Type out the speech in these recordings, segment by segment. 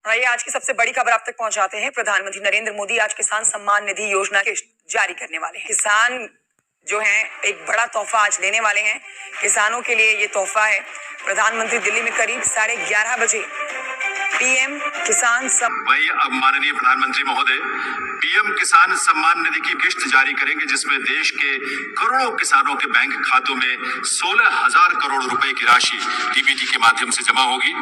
और ये आज की सबसे बड़ी खबर आप तक पहुंचाते हैं। प्रधानमंत्री नरेंद्र मोदी आज किसान सम्मान निधि योजना के जारी करने वाले हैं। किसान जो हैं एक बड़ा तोहफा आज देने वाले हैं। किसानों के लिए ये तोहफा है। प्रधानमंत्री दिल्ली में करीब 11:30 बजे पीएम किसान वही अब माननीय प्रधानमंत्री महोदय पीएम किसान सम्मान निधि की किश्त जारी करेंगे, जिसमें देश के करोड़ों किसानों के बैंक खातों में 16,000 करोड़ रुपए की राशि डीबीटी के माध्यम से जमा होगी।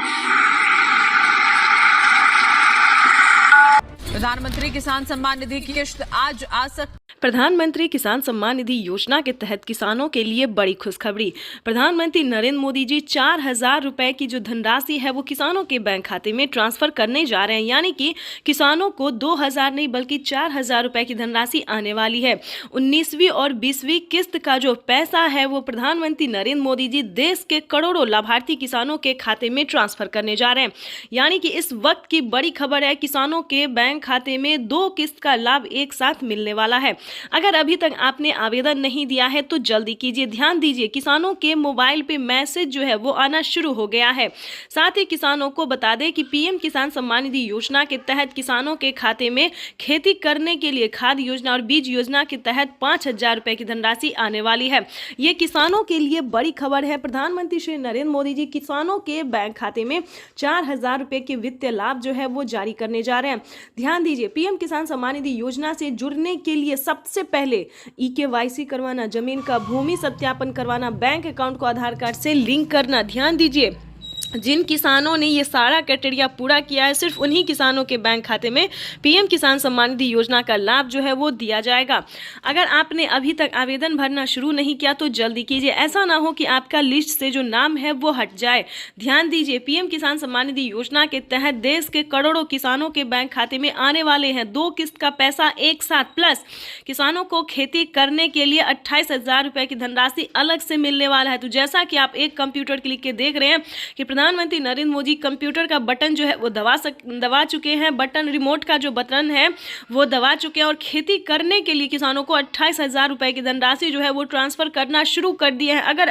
प्रधानमंत्री किसान सम्मान निधि की किश्त आज आ सकती। प्रधानमंत्री किसान सम्मान निधि योजना के तहत किसानों के लिए बड़ी खुशखबरी। प्रधानमंत्री नरेंद्र मोदी जी 4,000 रुपए की जो धनराशि है वो किसानों के बैंक खाते में ट्रांसफर करने जा रहे हैं, यानी कि किसानों को 2,000 नहीं बल्कि 4,000 रुपए की धनराशि आने वाली है। 19वीं और 20वीं किस्त का जो पैसा है वो प्रधानमंत्री नरेंद्र मोदी जी देश के करोड़ों लाभार्थी किसानों के खाते में ट्रांसफर करने जा रहे हैं। यानी कि इस वक्त की बड़ी खबर है, किसानों के बैंक खाते में 2 किस्त का लाभ एक साथ मिलने वाला है। अगर अभी तक आपने आवेदन नहीं दिया है तो जल्दी कीजिए। ध्यान दीजिए, किसानों के मोबाइल पे मैसेज जो है वो आना शुरू हो गया है। साथ ही किसानों को बता दें कि पीएम किसान सम्मान निधि योजना के तहत किसानों के खाते में खेती करने के लिए खाद योजना और बीज योजना के तहत 5,000 रुपए की धनराशि आने वाली है। ये किसानों के लिए बड़ी खबर है। प्रधानमंत्री श्री नरेंद्र मोदी जी किसानों के बैंक खाते में 4,000 रुपए के वित्तीय लाभ जो है वो जारी करने जा रहे हैं। ध्यान दीजिए, पीएम किसान सम्मान निधि योजना से जुड़ने के लिए सबसे पहले EKYC करवाना, जमीन का भूमि सत्यापन करवाना, बैंक अकाउंट को आधार कार्ड से लिंक करना। ध्यान दीजिए, जिन किसानों ने ये सारा क्राइटेरिया पूरा किया है सिर्फ उन्हीं किसानों के बैंक खाते में पीएम किसान सम्मान निधि योजना का लाभ जो है वो दिया जाएगा। अगर आपने अभी तक आवेदन भरना शुरू नहीं किया तो जल्दी कीजिए, ऐसा ना हो कि आपका लिस्ट से जो नाम है वो हट जाए। ध्यान दीजिए, पीएम किसान सम्मान निधि योजना के तहत देश के करोड़ों किसानों के बैंक खाते में आने वाले हैं 2 किस्त का पैसा एक साथ, प्लस किसानों को खेती करने के लिए 28,000 रुपए की धनराशि अलग से मिलने वाला है। तो जैसा कि आप एक कंप्यूटर क्लिक के देख रहे हैं कि प्रधानमंत्री नरेंद्र मोदी कंप्यूटर का बटन जो है वो दबा चुके हैं, बटन रिमोट का जो बटन है वो दबा चुके हैं और खेती करने के लिए किसानों को 28,000 रुपए की धनराशि जो है वो ट्रांसफर करना शुरू कर दिए हैं। अगर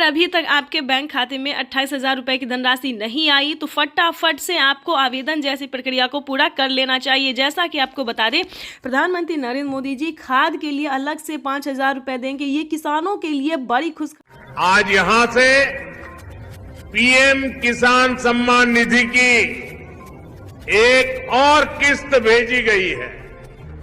अभी तक आपके बैंक खाते में 28,000 रुपए की धनराशि नहीं आई तो फटाफट से आपको आवेदन जैसी प्रक्रिया को पूरा कर लेना चाहिए। जैसा कि आपको बता दें, प्रधानमंत्री नरेंद्र मोदी जी खाद के लिए अलग से 5,000 रुपए देंगे। ये किसानों के लिए बड़ी खुश। आज यहां से पीएम किसान सम्मान निधि की एक और किस्त भेजी गई है।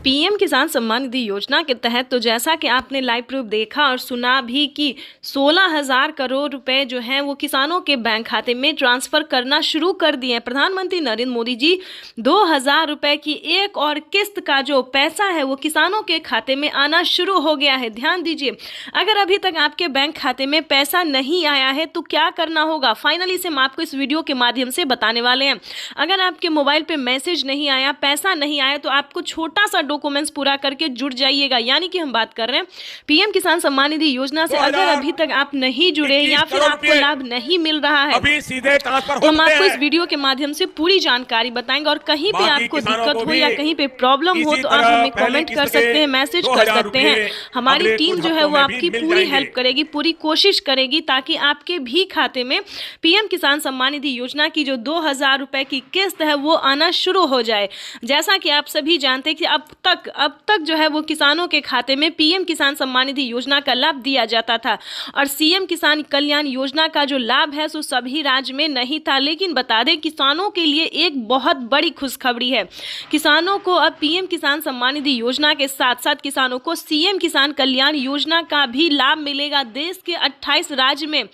पीएम किसान सम्मान निधि योजना के तहत तो जैसा कि आपने लाइव प्रूफ देखा और सुना भी कि 16,000 करोड़ रुपए जो हैं वो किसानों के बैंक खाते में ट्रांसफर करना शुरू कर दिए हैं। प्रधानमंत्री नरेंद्र मोदी जी 2,000 रुपए की एक और किस्त का जो पैसा है वो किसानों के खाते में आना शुरू हो गया है। ध्यान दीजिए, अगर अभी तक आपके बैंक खाते में पैसा नहीं आया है तो क्या करना होगा, फाइनली से हम आपको इस वीडियो के माध्यम से बताने वाले हैं। अगर आपके मोबाइल पे मैसेज नहीं आया, पैसा नहीं आया तो आपको छोटा सा डॉक्यूमेंट्स पूरा करके जुड़ जाइएगा। यानी कि हम बात कर रहे हैं पीएम किसान सम्मान निधि योजना से अगर अभी तक आप नहीं जुड़े या फिर आपको लाभ नहीं मिल रहा है तो हम आपको इस वीडियो के माध्यम से पूरी जानकारी बताएंगे। और कहीं पे आपको दिक्कत हो या कहीं पे प्रॉब्लम हो तो आप हमें कमेंट कर सकते हैं, मैसेज कर सकते हैं। हमारी टीम जो है वो आपकी पूरी हेल्प करेगी, पूरी कोशिश करेगी ताकि आपके भी खाते में पीएम किसान सम्मान निधि योजना की जो 2,000 रुपए की किस्त है वो आना शुरू हो जाए। जैसा कि आप सभी जानते हैं कि अब तक जो है वो किसानों के खाते में पीएम किसान सम्मान निधि योजना का लाभ दिया जाता था और सीएम किसान कल्याण योजना का जो लाभ है सो सभी राज्य में नहीं था। लेकिन बता दें, किसानों के लिए एक बहुत बड़ी खुशखबरी है। किसानों को अब पीएम किसान सम्मान निधि योजना के साथ साथ किसानों को सीएम किसान कल्याण योजना का भी लाभ मिलेगा। देश के 28 राज्य में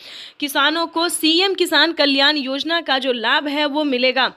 किसानों को सीएम किसान कल्याण योजना का जो लाभ है वो मिलेगा।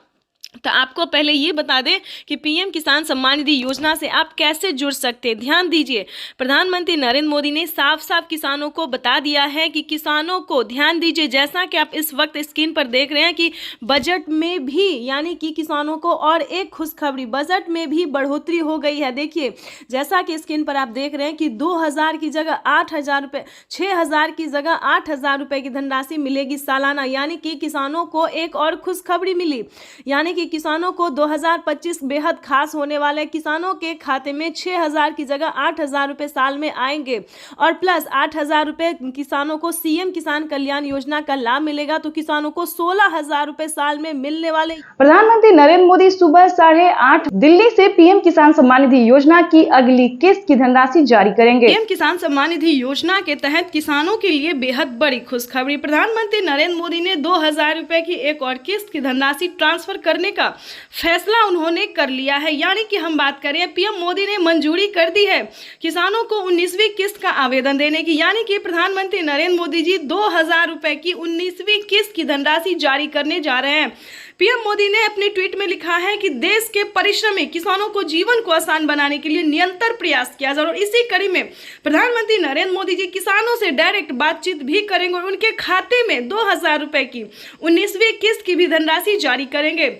तो आपको पहले ये बता दें कि पीएम किसान सम्मान निधि योजना से आप कैसे जुड़ सकते हैं। ध्यान दीजिए, प्रधानमंत्री नरेंद्र मोदी ने साफ साफ किसानों को बता दिया है कि किसानों को, ध्यान दीजिए, जैसा कि आप इस वक्त स्क्रीन पर देख रहे हैं कि बजट में भी, यानी कि किसानों को और एक खुशखबरी, बजट में भी बढ़ोतरी हो गई है। देखिए, जैसा कि स्क्रीन पर आप देख रहे हैं कि 2,000 की जगह 8,000 रुपये, 6,000 की जगह 8,000 रुपये की धनराशि मिलेगी सालाना। यानी कि किसानों को एक और खुशखबरी मिली, यानी कि किसानों को 2025 बेहद खास होने वाले। किसानों के खाते में 6,000 की जगह 8,000 रुपए साल में आएंगे और प्लस 8,000 रुपए किसानों को सीएम किसान कल्याण योजना का लाभ मिलेगा, तो किसानों को 16,000 रुपए साल में मिलने वाले। प्रधानमंत्री नरेंद्र मोदी सुबह 8:30 दिल्ली से पीएम किसान सम्मान निधि योजना की अगली किस्त की धनराशि जारी करेंगे। पीएम किसान सम्मान निधि योजना के तहत किसानों के लिए बेहद बड़ी खुशखबरी। प्रधानमंत्री नरेंद्र मोदी ने 2,000 रुपए की एक और किस्त की धनराशि ट्रांसफर करने का फैसला उन्होंने कर लिया है। यानी कि हम बात करें, पीएम मोदी ने मंजूरी कर दी है किसानों को 19वीं किस्त का आवेदन देने की। यानी कि प्रधानमंत्री नरेंद्र मोदी जी 2,000 रुपए की 19वीं किस्त की धनराशि जारी करने जा रहे हैं। पीएम मोदी ने अपने ट्वीट में लिखा है कि देश के परिश्रमी किसानों को जीवन को आसान बनाने के लिए निरंतर प्रयास किया जा रहा है और इसी कड़ी में प्रधानमंत्री नरेंद्र मोदी जी किसानों से डायरेक्ट बातचीत भी करेंगे और उनके खाते में 2,000 रुपए की 19वीं किस्त की भी धनराशि जारी करेंगे।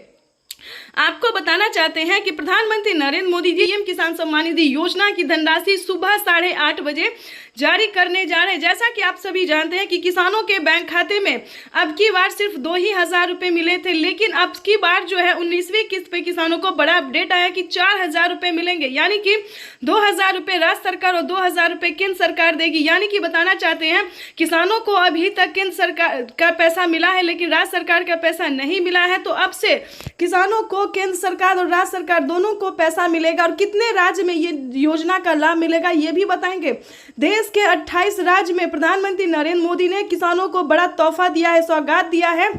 आपको बताना चाहते हैं कि प्रधानमंत्री नरेंद्र मोदी जी पीएम किसान सम्मान निधि योजना की धनराशि सुबह 8:30 बजे जारी करने जा रहे हैं। जैसा कि आप सभी जानते हैं कि किसानों के बैंक खाते में अब की बार सिर्फ 2,000 रुपए मिले थे, लेकिन अब की बार जो है 19वीं किस्त पे किसानों को बड़ा अपडेट आया कि 4,000 रुपए मिलेंगे। यानी कि 2,000 रुपए राज्य सरकार और 2,000 रुपए केंद्र सरकार देगी। यानी कि बताना चाहते हैं किसानों को अभी तक केंद्र सरकार का पैसा मिला है लेकिन राज्य सरकार का पैसा नहीं मिला है, तो अब से किसानों को केंद्र सरकार और राज्य सरकार दोनों को पैसा मिलेगा और कितने राज्य में ये योजना का लाभ मिलेगा ये भी बताएंगे। देश के 28 राज्य में प्रधानमंत्री नरेंद्र मोदी ने किसानों को बड़ा तोहफा दिया है, सौगात दिया है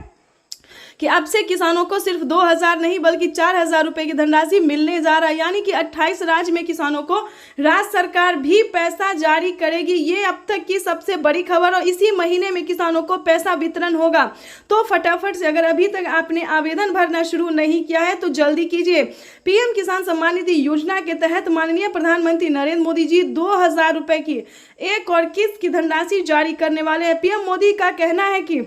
कि अब से किसानों को सिर्फ 2,000 नहीं बल्कि 4,000 रुपए की धनराशि मिलने जा रहा है। यानी कि 28 राज्य में किसानों को राज्य सरकार भी पैसा जारी करेगी। ये अब तक की सबसे बड़ी खबर और इसी महीने में किसानों को पैसा वितरण होगा। तो फटाफट से अगर अभी तक आपने आवेदन भरना शुरू नहीं किया है तो जल्दी कीजिए। पीएम किसान सम्मान निधि योजना के तहत माननीय प्रधानमंत्री नरेंद्र मोदी जी 2,000 रुपए की एक और किस्त की धनराशि जारी करने वाले हैं। पीएम मोदी का कहना है कि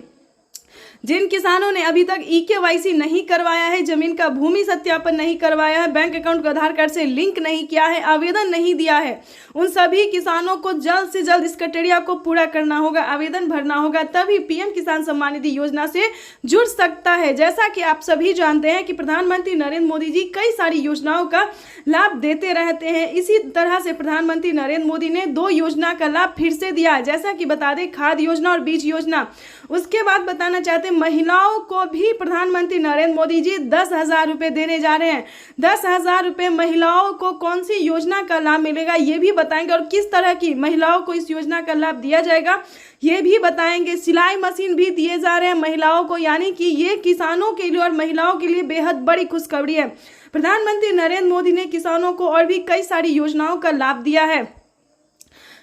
जिन किसानों ने अभी तक EKYC नहीं करवाया है, जमीन का भूमि सत्यापन नहीं करवाया है, बैंक अकाउंट को आधार कार्ड से लिंक नहीं किया है, आवेदन नहीं दिया है, उन सभी किसानों को जल्द से जल्द इस क्राइटेरिया को पूरा करना होगा, आवेदन भरना होगा, तभी पीएम किसान सम्मान निधि योजना से जुड़ सकता है। जैसा कि आप सभी जानते हैं कि प्रधानमंत्री नरेंद्र मोदी जी कई सारी योजनाओं का लाभ देते रहते हैं। इसी तरह से प्रधानमंत्री नरेंद्र मोदी ने 2 योजना का लाभ फिर से दिया है। जैसा कि बता दें, खाद योजना और बीज योजना। उसके बाद बताना चाहते हैं महिलाओं को भी प्रधानमंत्री नरेंद्र मोदी जी 10,000 रुपए देने जा रहे हैं। 10,000 रुपए महिलाओं को कौन सी योजना का लाभ मिलेगा ये भी बताएंगे और किस तरह की महिलाओं को इस योजना का लाभ दिया जाएगा ये भी बताएंगे। सिलाई मशीन भी दिए जा रहे हैं महिलाओं को। यानी कि ये किसानों के लिए और महिलाओं के लिए बेहद बड़ी खुशखबरी है। प्रधानमंत्री नरेंद्र मोदी ने किसानों को और भी कई सारी योजनाओं का लाभ दिया है।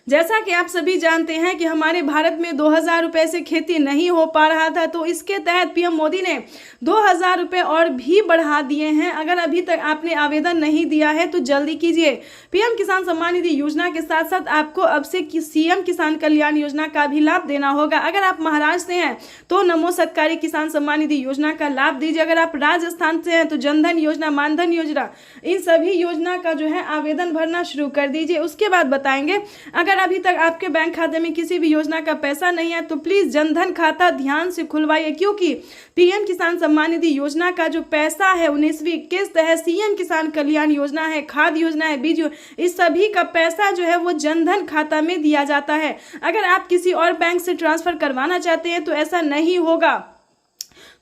जैसा कि आप सभी जानते हैं कि हमारे भारत में 2,000 रुपए से खेती नहीं हो पा रहा था, तो इसके तहत पीएम मोदी ने 2,000 रुपए और भी बढ़ा दिए हैं। अगर अभी तक आपने आवेदन नहीं दिया है तो जल्दी कीजिए। पीएम किसान सम्मान निधि योजना के साथ साथ आपको अब से सीएम किसान कल्याण योजना का भी लाभ देना होगा। अगर आप महाराष्ट्र से हैं तो नमो सरकारी किसान सम्मान निधि योजना का लाभ दीजिए। अगर आप राजस्थान से हैं तो जनधन योजना, मानधन योजना, इन सभी योजना का जो है आवेदन भरना शुरू कर दीजिए। उसके बाद बताएंगे अगर अभी तक आपके बैंक खाते में किसी भी योजना का पैसा नहीं है तो प्लीज जनधन खाता ध्यान से खुलवाइए, क्योंकि पीएम किसान सम्मान निधि योजना का जो पैसा है 19वीं किस्त है, सीएम किसान कल्याण योजना है, खाद योजना है, बीज, इस सभी का पैसा जो है वो जनधन खाता में दिया जाता है। अगर आप किसी और बैंक से ट्रांसफर करवाना चाहते हैं तो ऐसा नहीं होगा,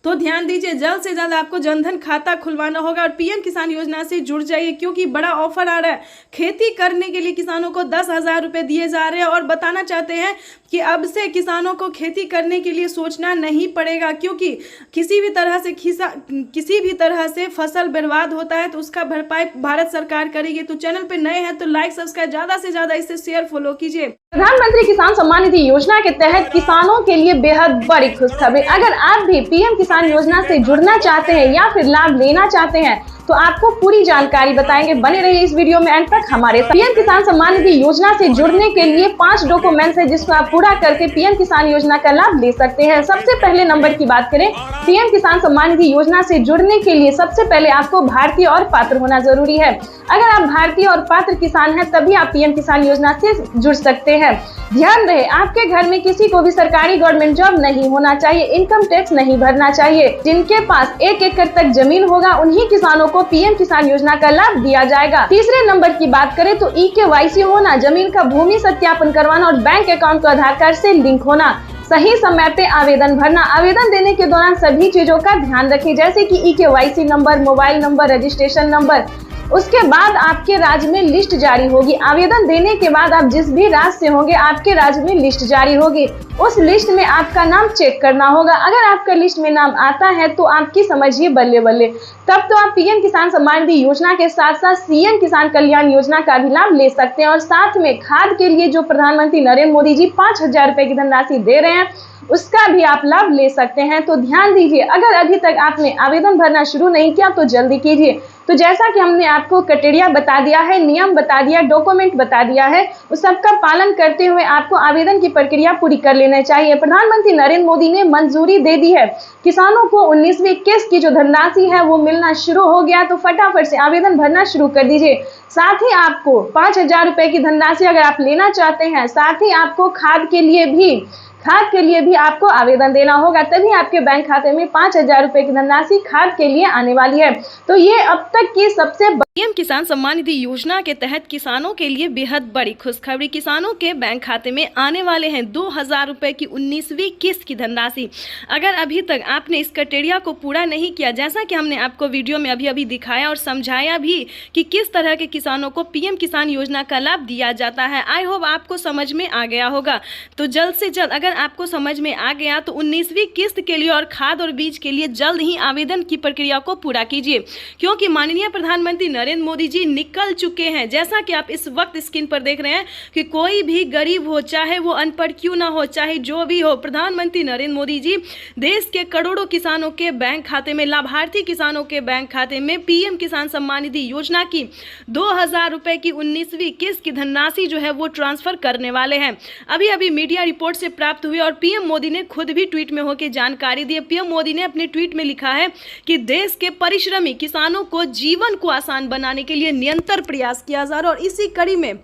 तो ध्यान दीजिए। जल्द से जल्द आपको जनधन खाता खुलवाना होगा और पीएम किसान योजना से जुड़ जाइए, क्योंकि बड़ा ऑफर आ रहा है। खेती करने के लिए किसानों को 10,000 रुपए दिए जा रहे हैं और बताना चाहते हैं कि अब से किसानों को खेती करने के लिए सोचना नहीं पड़ेगा, क्योंकि किसी भी तरह से फसल बर्बाद होता है तो उसका भरपाई भारत सरकार करेगी। तो चैनल पे नए हैं तो लाइक सब्सक्राइब ज्यादा से ज्यादा इसे शेयर फॉलो कीजिए। प्रधानमंत्री किसान सम्मान निधि योजना के तहत किसानों के लिए बेहद बड़ी खुशखबरी। अगर आप भी पीएम किसान योजना से जुड़ना चाहते हैं या फिर लाभ लेना चाहते हैं तो आपको पूरी जानकारी बताएंगे। बने रहिए इस वीडियो में एंड तक हमारे साथ। पीएम किसान सम्मान निधि योजना से जुड़ने के लिए 5 डॉक्यूमेंट्स है जिसको आप पूरा करके पीएम किसान योजना का लाभ ले सकते हैं। सबसे पहले नंबर की बात करें, पीएम किसान सम्मान निधि योजना से जुड़ने के लिए सबसे पहले आपको भारतीय और पात्र होना जरूरी है। अगर आप भारतीय और पात्र किसान हैं तभी आप पीएम किसान योजना से जुड़ सकते हैं। ध्यान रहे, आपके घर में किसी को भी सरकारी गवर्नमेंट जॉब नहीं होना चाहिए, इनकम टैक्स नहीं भरना चाहिए। जिनके पास 1 एकड़ तक जमीन होगा उन्हीं किसानों को पीएम किसान योजना का लाभ दिया जाएगा। तीसरे नंबर की बात करें तो EKYC होना, जमीन का भूमि सत्यापन करवाना और बैंक अकाउंट को आधार कार्ड से लिंक होना, सही समय पे आवेदन भरना। आवेदन देने के दौरान सभी चीजों का ध्यान रखें जैसे कि EKYC number, mobile number, registration number. उसके बाद आपके राज्य में लिस्ट जारी होगी। आवेदन देने के बाद आप जिस भी राज्य से होंगे आपके राज्य में लिस्ट जारी होगी। उस लिस्ट में आपका नाम चेक करना होगा। अगर आपका लिस्ट में नाम आता है तो आपकी समझिए बल्ले बल्ले, तब तो आप पीएम किसान सम्मान निधि योजना के साथ साथ CM किसान कल्याण योजना का भी लाभ ले सकते हैं। और साथ में खाद के लिए जो प्रधानमंत्री नरेंद्र मोदी जी 5,000 रुपए की धनराशि दे रहे हैं उसका भी आप लाभ ले सकते हैं। तो ध्यान दीजिए, अगर अभी तक आपने आवेदन भरना शुरू नहीं किया तो जल्दी कीजिए। तो जैसा कि हमने आपको क्राइटेरिया बता दिया है, नियम बता दिया, डॉक्यूमेंट बता दिया है, उस सबका पालन करते हुए आपको आवेदन की प्रक्रिया पूरी कर लेना चाहिए। प्रधानमंत्री नरेंद्र मोदी ने मंजूरी दे दी है, किसानों को 19वीं किस्त की जो धनराशि है वो मिलना शुरू हो गया। तो फटाफट से आवेदन भरना शुरू कर दीजिए। साथ ही आपको 5,000 रुपए की धनराशि अगर आप लेना चाहते हैं, साथ ही आपको खाद के लिए भी आपको आवेदन देना होगा, तभी आपके बैंक खाते में 5,000 रुपए की धनराशि खाद के लिए आने वाली है। तो ये अब तक की सबसे पीएम किसान सम्मान निधि योजना के तहत किसानों के लिए बेहद बड़ी खुशखबरी। किसानों के बैंक खाते में आने वाले हैं 2,000 रुपए की 19वीं किस्त की धनराशि। अगर अभी तक आपने इस क्राइटेरिया को पूरा नहीं किया, जैसा कि हमने आपको वीडियो में अभी दिखाया और समझाया भी कि किस तरह के किसानों को पीएम किसान योजना का लाभ दिया जाता है, आई होप आपको समझ में आ गया होगा। तो जल्द से जल्द अगर आपको समझ में आ गया तो 19वीं किस्त के लिए और खाद और बीज के लिए जल्द ही आवेदन की प्रक्रिया को पूरा कीजिए, क्योंकि माननीय प्रधानमंत्री नरेंद्र मोदी जी निकल चुके हैं। जैसा कि आप इस वक्त स्क्रीन पर देख रहे हैं कि कोई भी गरीब हो, चाहे वो अनपढ़ क्यों ना हो, चाहे जो भी हो, प्रधानमंत्री नरेंद्र मोदी जी देश के करोड़ों किसानों के बैंक खाते में, लाभार्थी किसानों के बैंक खाते में पीएम किसान सम्मान निधि योजना की 2,000 रुपए की 19वीं किस्त की धनराशि जो है वो ट्रांसफर करने वाले हैं। अभी मीडिया रिपोर्ट से प्राप्त हुई और पीएम मोदी ने खुद भी ट्वीट में होकर जानकारी दी। पीएम मोदी ने अपने ट्वीट में लिखा है कि देश के परिश्रमी किसानों को जीवन को आसान बनाने के लिए निरंतर प्रयास किया जा रहा है। और इसी कड़ी में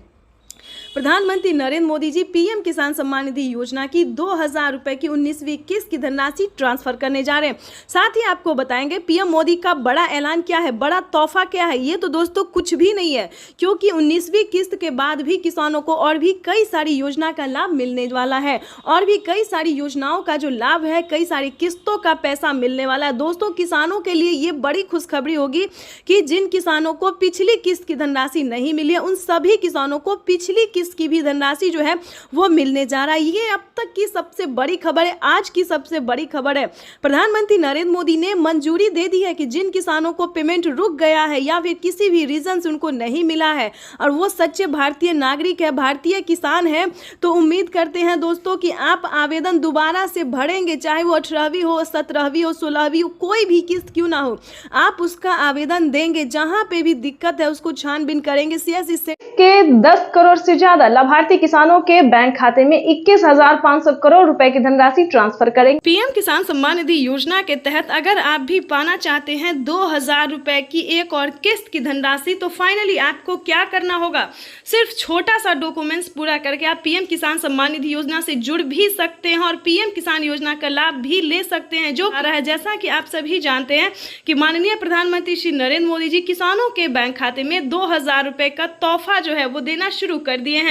प्रधानमंत्री नरेंद्र मोदी जी पीएम किसान सम्मान निधि योजना की 2,000 रुपए की 19वीं किस्त की धनराशि ट्रांसफर करने जा रहे हैं। साथ ही आपको बताएंगे पीएम मोदी का बड़ा ऐलान क्या है, बड़ा तोहफा क्या है। ये तो दोस्तों कुछ भी नहीं है, क्योंकि 19वीं किस्त के बाद भी किसानों को और भी कई सारी योजना का लाभ मिलने वाला है, और भी कई सारी योजनाओं का जो लाभ है, कई सारी किस्तों का पैसा मिलने वाला है। दोस्तों, किसानों के लिए ये बड़ी खुशखबरी होगी कि जिन किसानों को पिछली किस्त की धनराशि नहीं मिली है उन सभी किसानों को पिछली की भी धनराशि जो है वो मिलने जा रहा है। ये अब तक की सबसे बड़ी खबर है, आज की सबसे बड़ी खबर है। प्रधानमंत्री नरेंद्र मोदी ने मंजूरी दे दी है कि जिन किसानों को पेमेंट रुक गया है या फिर किसी भी रीजन से उनको नहीं मिला है और वो सच्चे भारतीय नागरिक है, भारतीय किसान है, तो उम्मीद करते हैं दोस्तों कि आप आवेदन दोबारा से भरेंगे, चाहे वो 18वीं हो, 17वीं हो, 16वीं हो, कोई भी किस्त क्यों ना हो, आप उसका आवेदन देंगे। जहां पे भी दिक्कत है उसको छानबीन करेंगे। CSC के 10 करोड़ से ज्यादा लाभार्थी किसानों के बैंक खाते में 21,500 करोड़ रुपए की धनराशि ट्रांसफर करेंगे। पीएम किसान सम्मान निधि योजना के तहत अगर आप भी पाना चाहते हैं 2,000 रुपए की एक और किस्त की धनराशि, तो फाइनली आपको क्या करना होगा, सिर्फ छोटा सा डॉक्यूमेंट्स पूरा करके आप पीएम किसान सम्मान निधि योजना से जुड़ भी सकते हैं और पीएम किसान योजना का लाभ भी ले सकते हैं। जो आ रहा है, जैसा कि आप सभी जानते हैं कि माननीय प्रधानमंत्री श्री नरेंद्र मोदी जी किसानों के बैंक खाते में 2,000 रुपए का तोहफा जो है वो देना शुरू कर दिए हैं।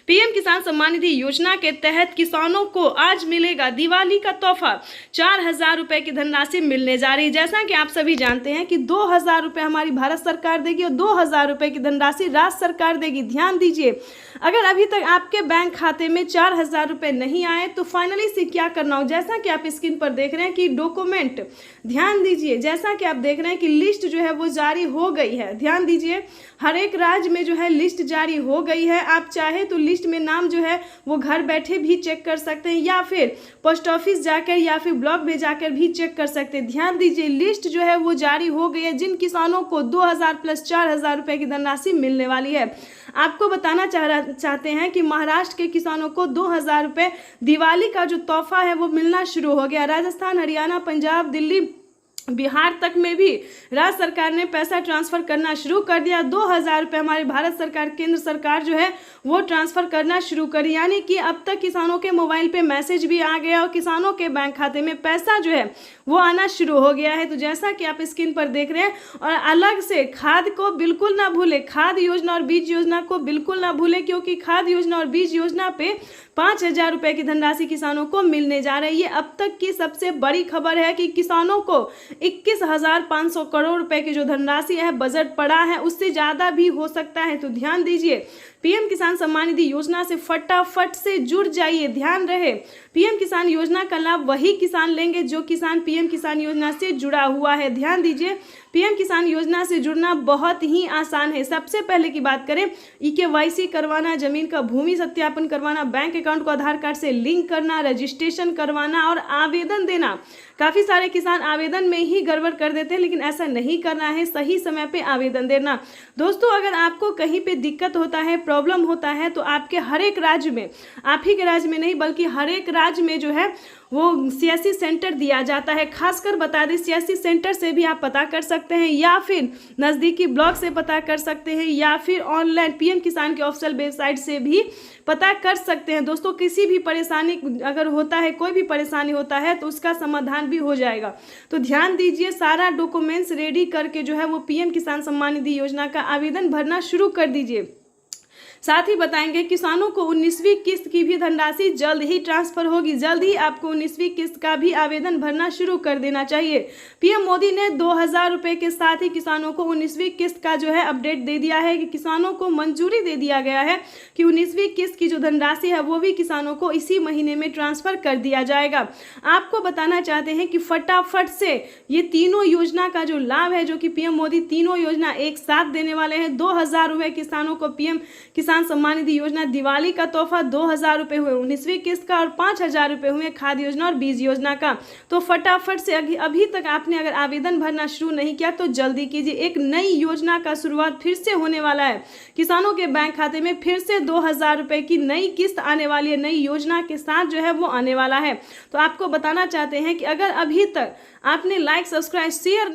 पीएम किसान सम्मान निधि योजना के तहत किसानों को आज मिलेगा दिवाली का तोहफा, 4,000 रुपए की धनराशि मिलने जा रही है। जैसा कि आप सभी जानते हैं कि 2,000 रुपए हमारी भारत सरकार देगी और 2,000 रुपए की धनराशि राज्य सरकार देगी। ध्यान दीजिए, अगर अभी तक आपके बैंक खाते में 4,000 रुपए नहीं आए तो फाइनली से क्या करना हो, जैसा कि आप स्क्रीन पर देख रहे हैं कि डॉक्यूमेंट, ध्यान दीजिए, जैसा कि आप देख रहे हैं कि लिस्ट जो है वो जारी हो गई है। ध्यान दीजिए, हर एक राज्य में जो है लिस्ट जारी हो गई है। आप चाहे तो लिस्ट में नाम जो है वो घर बैठे भी चेक कर सकते हैं, या फिर पोस्ट ऑफिस जाकर या फिर ब्लॉक में जाकर भी चेक कर सकते हैं। ध्यान दीजिए, लिस्ट जो है वो जारी हो गई है जिन किसानों को 2000 प्लस 4000 रुपए की धनराशि मिलने वाली है। आपको बताना चाहते हैं कि महाराष्ट्र के किसानों को 2000 रुपए दिवाली का जो तोहफा है वो मिलना शुरू हो गया। राजस्थान, हरियाणा, पंजाब, दिल्ली, बिहार तक में भी राज्य सरकार ने पैसा ट्रांसफर करना शुरू कर दिया। 2000 रुपये हमारी भारत सरकार, केंद्र सरकार जो है वो ट्रांसफर करना शुरू करी, यानी कि अब तक किसानों के मोबाइल पे मैसेज भी आ गया और किसानों के बैंक खाते में पैसा जो है वो आना शुरू हो गया है। तो जैसा कि आप स्क्रीन पर देख रहे हैं, और अलग से खाद को बिल्कुल ना भूले, खाद योजना और बीज योजना को बिल्कुल ना भूले, क्योंकि खाद योजना और बीज योजना पे 5000 रुपए की धनराशि किसानों को मिलने जा रही है। अब तक की सबसे बड़ी खबर है कि किसानों को 21,500 करोड़ रुपए की जो धनराशि है बजट पड़ा है, उससे ज्यादा भी हो सकता है। तो ध्यान दीजिए, पीएम किसान सम्मान निधि योजना से फटाफट से जुड़ जाइए। ध्यान रहे, पीएम किसान योजना का लाभ वही किसान लेंगे जो किसान पीएम किसान योजना से जुड़ा हुआ है। ध्यान दीजिए, पीएम किसान योजना से जुड़ना बहुत ही आसान है। सबसे पहले की बात करें, KYC करवाना, जमीन का भूमि सत्यापन करवाना, बैंक अकाउंट को आधार कार्ड से लिंक करना, रजिस्ट्रेशन करवाना और आवेदन देना। काफ़ी सारे किसान आवेदन में ही गड़बड़ कर देते हैं, लेकिन ऐसा नहीं करना है, सही समय पे आवेदन देना। दोस्तों, अगर आपको कहीं पे दिक्कत होता है, प्रॉब्लम होता है, तो आपके हर एक राज्य में, आप ही के राज्य में नहीं बल्कि हर एक राज्य में जो है वो CSC सेंटर दिया जाता है। खासकर बता दें, CSC सेंटर से भी आप पता कर सकते हैं, या फिर नज़दीकी ब्लॉक से पता कर सकते हैं, या फिर ऑनलाइन पीएम किसान के ऑफिशियल वेबसाइट से भी पता कर सकते हैं। दोस्तों, किसी भी परेशानी अगर होता है, कोई भी परेशानी होता है, तो उसका समाधान भी हो जाएगा। तो ध्यान दीजिए, सारा डॉक्यूमेंट्स रेडी करके जो है वो पीएम किसान सम्मान निधि योजना का आवेदन भरना शुरू कर दीजिए। साथ ही बताएंगे, किसानों को 19वीं किस्त की भी धनराशि जल्द ही ट्रांसफर होगी। जल्द ही आपको 19वीं किस्त का भी आवेदन भरना शुरू कर देना चाहिए। पीएम मोदी ने 2000 रुपए के साथ ही किसानों को 19वीं किस्त का जो है अपडेट दे दिया है कि किसानों को मंजूरी दे दिया गया है कि 19वीं किस्त की जो धनराशि है वो भी किसानों को इसी महीने में ट्रांसफर कर दिया जाएगा। आपको बताना चाहते हैं कि फटाफट से ये तीनों योजना का जो लाभ है, जो कि पीएम मोदी तीनों योजना एक साथ देने वाले हैं। 2000 रुपए किसानों को पीएम किसान सम्मान निधि योजना दिवाली का तोहफा 2000 रुपए हुए 19वीं किस्त का, और 5000 रुपए हुए खाद योजना और बीज योजना का। तो फटाफट से अभी तक आपने अगर आवेदन भरना शुरू नहीं किया तो जल्दी कीजिए। एक नई योजना का शुरुआत फिर से होने वाला है। किसानों के बैंक खाते में फिर से 2000 रुपए की नई किस्त आने वाली है, नई योजना के साथ जो है वो आने वाला है। तो आपको बताना चाहते हैं कि अगर अभी तक आपने लाइक, सब्सक्राइब, शेयर